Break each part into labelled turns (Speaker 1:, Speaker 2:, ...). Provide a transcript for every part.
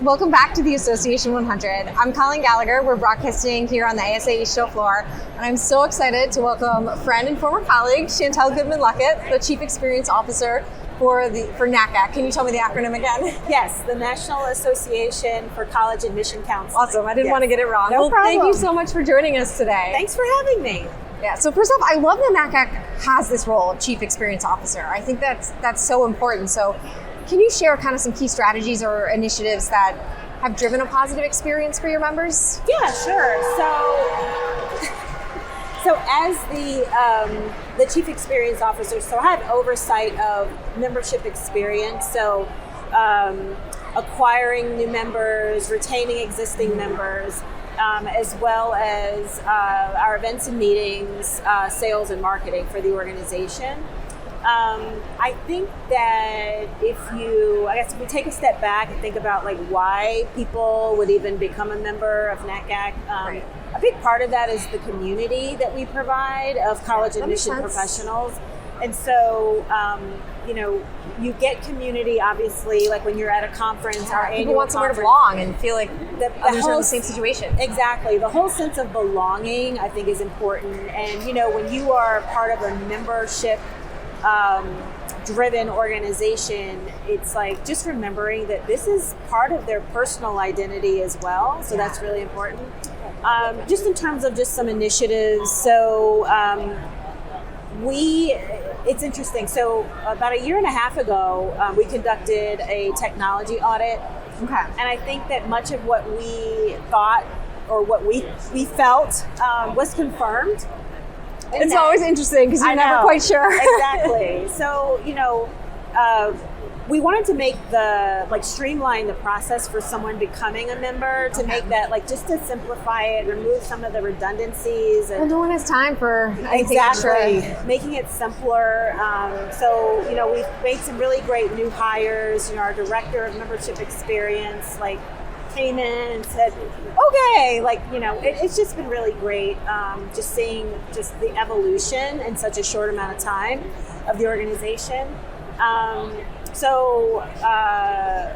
Speaker 1: Welcome back to the Association 100. I'm Colleen Gallagher. We're broadcasting here on the ASA East show floor, and I'm so excited to welcome friend and former colleague Shantel Goodman-Luckett, the Chief Experience Officer for NACAC. Can you tell me the acronym again?
Speaker 2: Yes, the National Association for College Admission Counseling.
Speaker 1: Awesome. I didn't want to get it wrong.
Speaker 2: No problem.
Speaker 1: Thank you so much for joining us today.
Speaker 2: Thanks for having me.
Speaker 1: Yeah, so first off, I love that NACAC has this role of Chief Experience Officer. I think that's so important. So can you share kind of some key strategies or initiatives that have driven a positive experience for your members?
Speaker 2: Yeah, sure. So as the Chief Experience Officer, so I have oversight of membership experience. So acquiring new members, retaining existing members, as well as our events and meetings, sales and marketing for the organization. I think that if we take a step back and think about like why people would even become a member of NACAC,
Speaker 1: Right.
Speaker 2: A big part of that is the community that we provide of college admission professionals. And so, you get community, obviously, like when you're at a conference, our annual
Speaker 1: people want somewhere to
Speaker 2: conference.
Speaker 1: belong and feel like others are in the same situation.
Speaker 2: Exactly. The whole sense of belonging, I think, is important. And, when you are part of a membership driven organization, it's like just remembering that this is part of their personal identity as well. So that's really important. Just in terms of just some initiatives. So it's interesting. So about a year and a half ago, we conducted a technology audit.
Speaker 1: Okay.
Speaker 2: And I think that much of what we thought or what we felt was confirmed.
Speaker 1: It's always interesting because you're never quite sure.
Speaker 2: Exactly. So, we wanted to streamline the process for someone becoming a member, to make that just to simplify it, remove some of the redundancies. And
Speaker 1: no one has time for anything extra.
Speaker 2: Making it simpler. So, we've made some really great new hires. Our director of membership experience, came in and said, okay, it's just been really great just seeing just the evolution in such a short amount of time of the organization.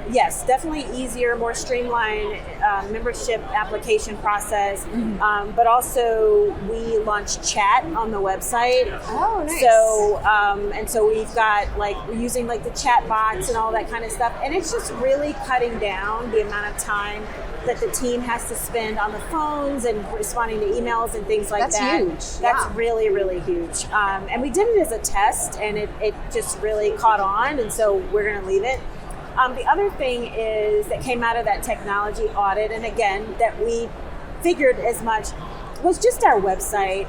Speaker 2: Yes, definitely easier, more streamlined membership application process. Mm-hmm. But also we launched chat on the website.
Speaker 1: Oh, nice.
Speaker 2: So we've got we're using the chat bots and all that kind of stuff. And it's just really cutting down the amount of time that the team has to spend on the phones and responding to emails and things like
Speaker 1: That's
Speaker 2: that.
Speaker 1: Huge.
Speaker 2: That's really, really huge. And we did it as a test, and it just really caught on, and so we're going to leave it. The other thing is that came out of that technology audit, and again, that we figured as much, was just our website.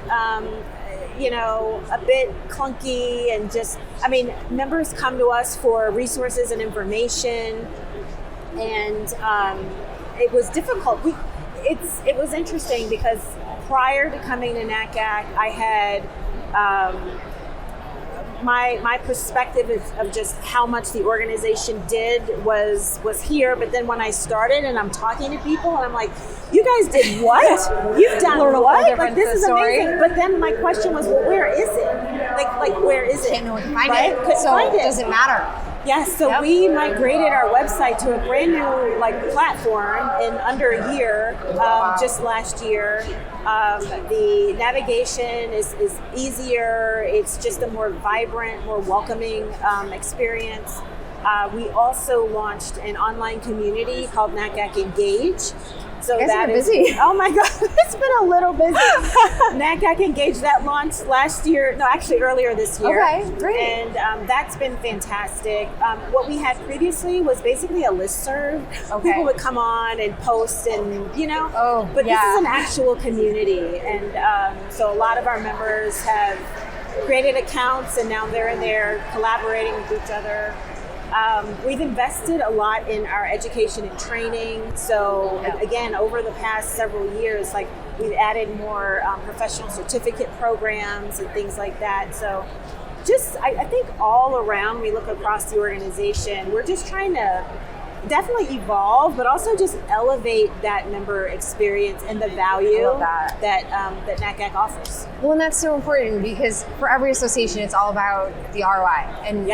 Speaker 2: A bit clunky and members come to us for resources and information, and it was difficult. It was interesting because prior to coming to NACAC, I had my perspective of just how much the organization did was here. But then when I started and I'm talking to people and I'm like, you guys did what? You've done what? This is amazing. But then my question was, well, where is it? Where is it?
Speaker 1: Can't know where to find
Speaker 2: right?
Speaker 1: it.
Speaker 2: Couldn't find it.
Speaker 1: Does it matter?
Speaker 2: Yes, so we migrated our website to a brand new platform in under a year, just last year. The navigation is easier. It's just a more vibrant, more welcoming experience. We also launched an online community called NACAC Engage. So
Speaker 1: you guys are busy.
Speaker 2: Oh my God, it's been a little busy. NACAC Engage, that launched earlier this year.
Speaker 1: Okay, great.
Speaker 2: And that's been fantastic. What we had previously was basically a listserv.
Speaker 1: Okay.
Speaker 2: People would come on and post and, but this is an actual community. And so a lot of our members have created accounts, and now they're in there collaborating with each other. We've invested a lot in our education and training. So again, over the past several years, we've added more professional certificate programs and things like that. So I think all around, we look across the organization, we're just trying to definitely evolve, but also just elevate that member experience and the value that NACAC offers.
Speaker 1: Well, and that's so important because for every association, it's all about the ROI and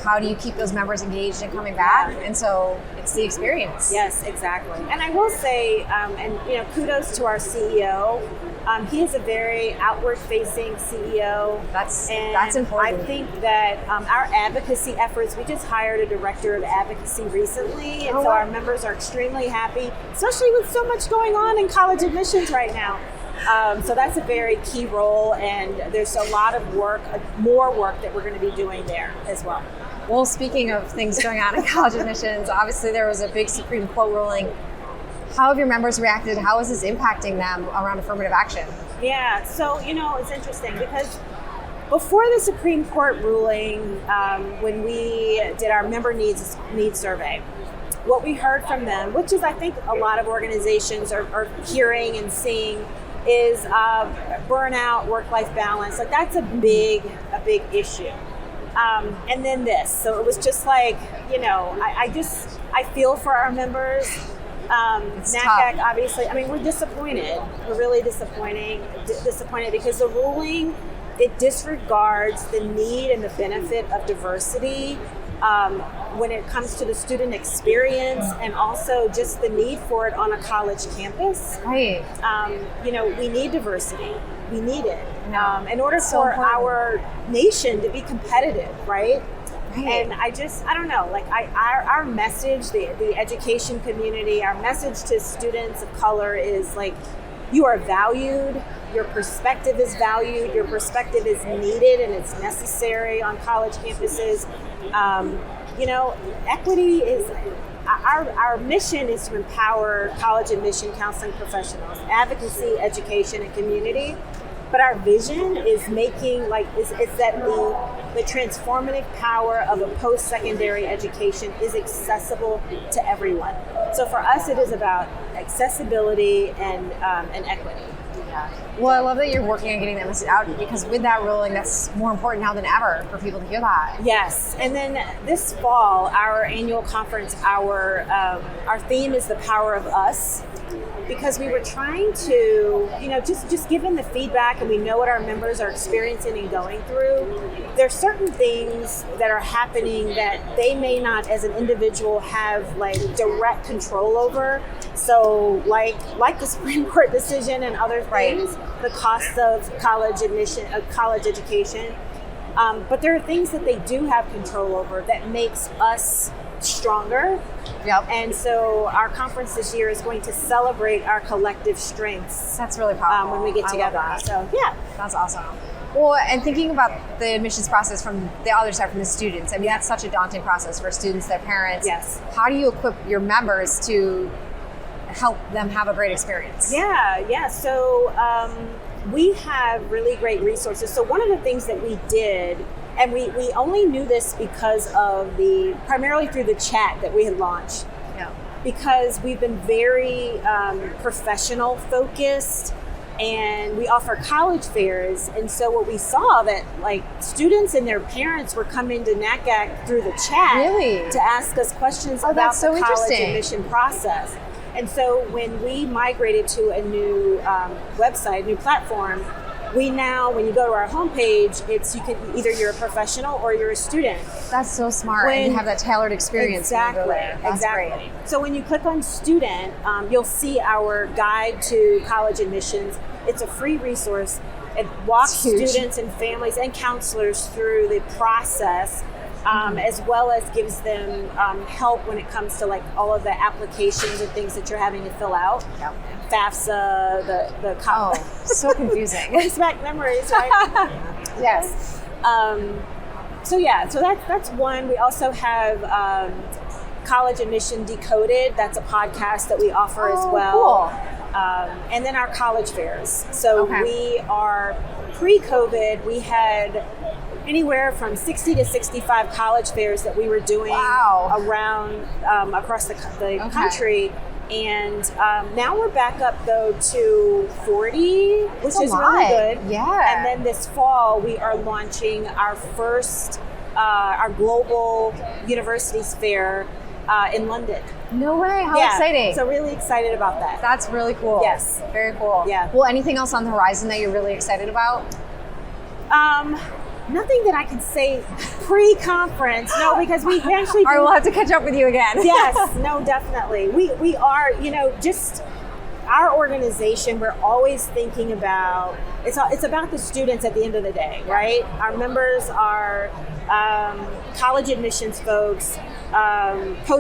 Speaker 1: how do you keep those members engaged and coming back? And so it's the experience.
Speaker 2: Yes, exactly. And I will say, kudos to our CEO. He is a very outward-facing CEO.
Speaker 1: That's important.
Speaker 2: I think that our advocacy efforts, we just hired a director of advocacy recently, and so our members are extremely happy, especially with so much going on in college admissions right now. So that's a very key role, and there's a lot of more work that we're going to be doing there as well.
Speaker 1: Well, speaking of things going on in college admissions, obviously there was a big Supreme Court ruling. How have your members reacted? How is this impacting them around affirmative action?
Speaker 2: Yeah, so, it's interesting because before the Supreme Court ruling, when we did our member needs survey, what we heard from them, which is I think a lot of organizations are hearing and seeing, is burnout, work-life balance. Like that's a big issue. And then this. So it was just like, I feel for our members. NACAC, obviously, we're disappointed. We're really disappointed because the ruling, it disregards the need and the benefit of diversity when it comes to the student experience and also just the need for it on a college campus.
Speaker 1: Right.
Speaker 2: We need diversity. We need it in order for our nation to be competitive, right? And I don't know, like our message, the education community, our message to students of color is like, you are valued, your perspective is valued, your perspective is needed and it's necessary on college campuses. Equity is, our mission is to empower college admission counseling professionals, advocacy, education, and community. But our vision is making is that the transformative power of a post-secondary education is accessible to everyone. So for us, it is about accessibility and equity.
Speaker 1: Yeah. Well, I love that you're working on getting that message out because with that ruling, that's more important now than ever for people to hear that.
Speaker 2: Yes, and then this fall, our annual conference, our theme is the power of us. Because we were trying to, just given the feedback and we know what our members are experiencing and going through, there's certain things that are happening that they may not as an individual have direct control over. So like the Supreme Court decision and other things, the cost of college admission, college education. But there are things that they do have control over that makes us stronger.
Speaker 1: Yep.
Speaker 2: And so our conference this year is going to celebrate our collective strengths.
Speaker 1: That's really powerful.
Speaker 2: When we get together. So yeah.
Speaker 1: That's awesome. Well, and thinking about the admissions process from the other side, from the students, that's such a daunting process for students, their parents.
Speaker 2: Yes.
Speaker 1: How do you equip your members to help them have a great experience?
Speaker 2: Yeah. So we have really great resources. So one of the things that we did, and we only knew this because of primarily through the chat that we had launched.
Speaker 1: Yeah.
Speaker 2: Because we've been very professional focused and we offer college fairs. And so what we saw that students and their parents were coming to NACAC through the chat to ask us questions about the college admission process. And so when we migrated to a new website, new platform, we now, when you go to our homepage, you're a professional or you're a student.
Speaker 1: That's so smart. And you have that tailored experience.
Speaker 2: Exactly.
Speaker 1: Great.
Speaker 2: So when you click on student, you'll see our guide to college admissions. It's a free resource. It walks students and families and counselors through the process, as well as gives them help when it comes to all of the applications and things that you're having to fill out.
Speaker 1: Yep.
Speaker 2: FAFSA,
Speaker 1: so confusing.
Speaker 2: Brings back memories, right?
Speaker 1: Yes.
Speaker 2: So that's one. We also have College Admission Decoded. That's a podcast that we offer as well.
Speaker 1: Cool.
Speaker 2: And then our college fairs. So we are pre-COVID. We had anywhere from 60 to 65 college fairs that we were doing around across the country. And now we're back up though to 40, which is really good.
Speaker 1: Yeah.
Speaker 2: And then this fall we are launching our first, our global universities fair in London.
Speaker 1: No way, how exciting.
Speaker 2: So really excited about that.
Speaker 1: That's really cool.
Speaker 2: Yes.
Speaker 1: Very cool.
Speaker 2: Yeah.
Speaker 1: Well, anything else on the horizon that you're really excited about?
Speaker 2: Nothing that I can say pre-conference. No, because we actually
Speaker 1: All right, we'll have to catch up with you again.
Speaker 2: Yes, no, definitely. We are, just our organization, we're always thinking about, it's about the students at the end of the day, right? Our members are college admissions folks,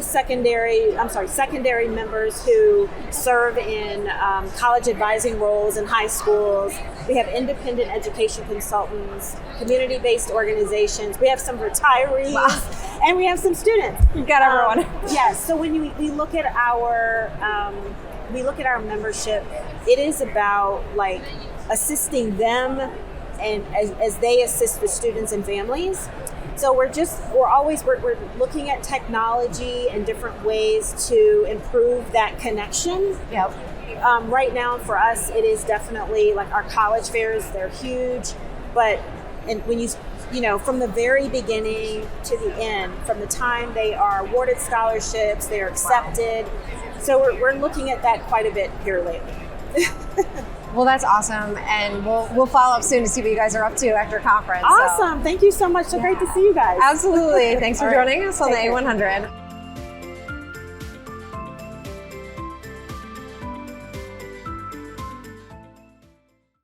Speaker 2: secondary members who serve in college advising roles in high schools. We have independent education consultants, community-based organizations. We have some retirees, and we have some students.
Speaker 1: You got everyone.
Speaker 2: Yes. So when we look at our membership, it is about like assisting them, and as they assist the students and families. So we're looking at technology and different ways to improve that connection.
Speaker 1: Yep.
Speaker 2: Right now for us, it is definitely like our college fairs, they're huge, and when from the very beginning to the end, from the time they are awarded scholarships, they're accepted. So we're looking at that quite a bit here lately.
Speaker 1: Well, that's awesome, and we'll follow up soon to see what you guys are up to after conference.
Speaker 2: Awesome. Thank you so much. So great to see you guys.
Speaker 1: Absolutely. Thanks for joining us on the
Speaker 2: Take care.
Speaker 1: A100.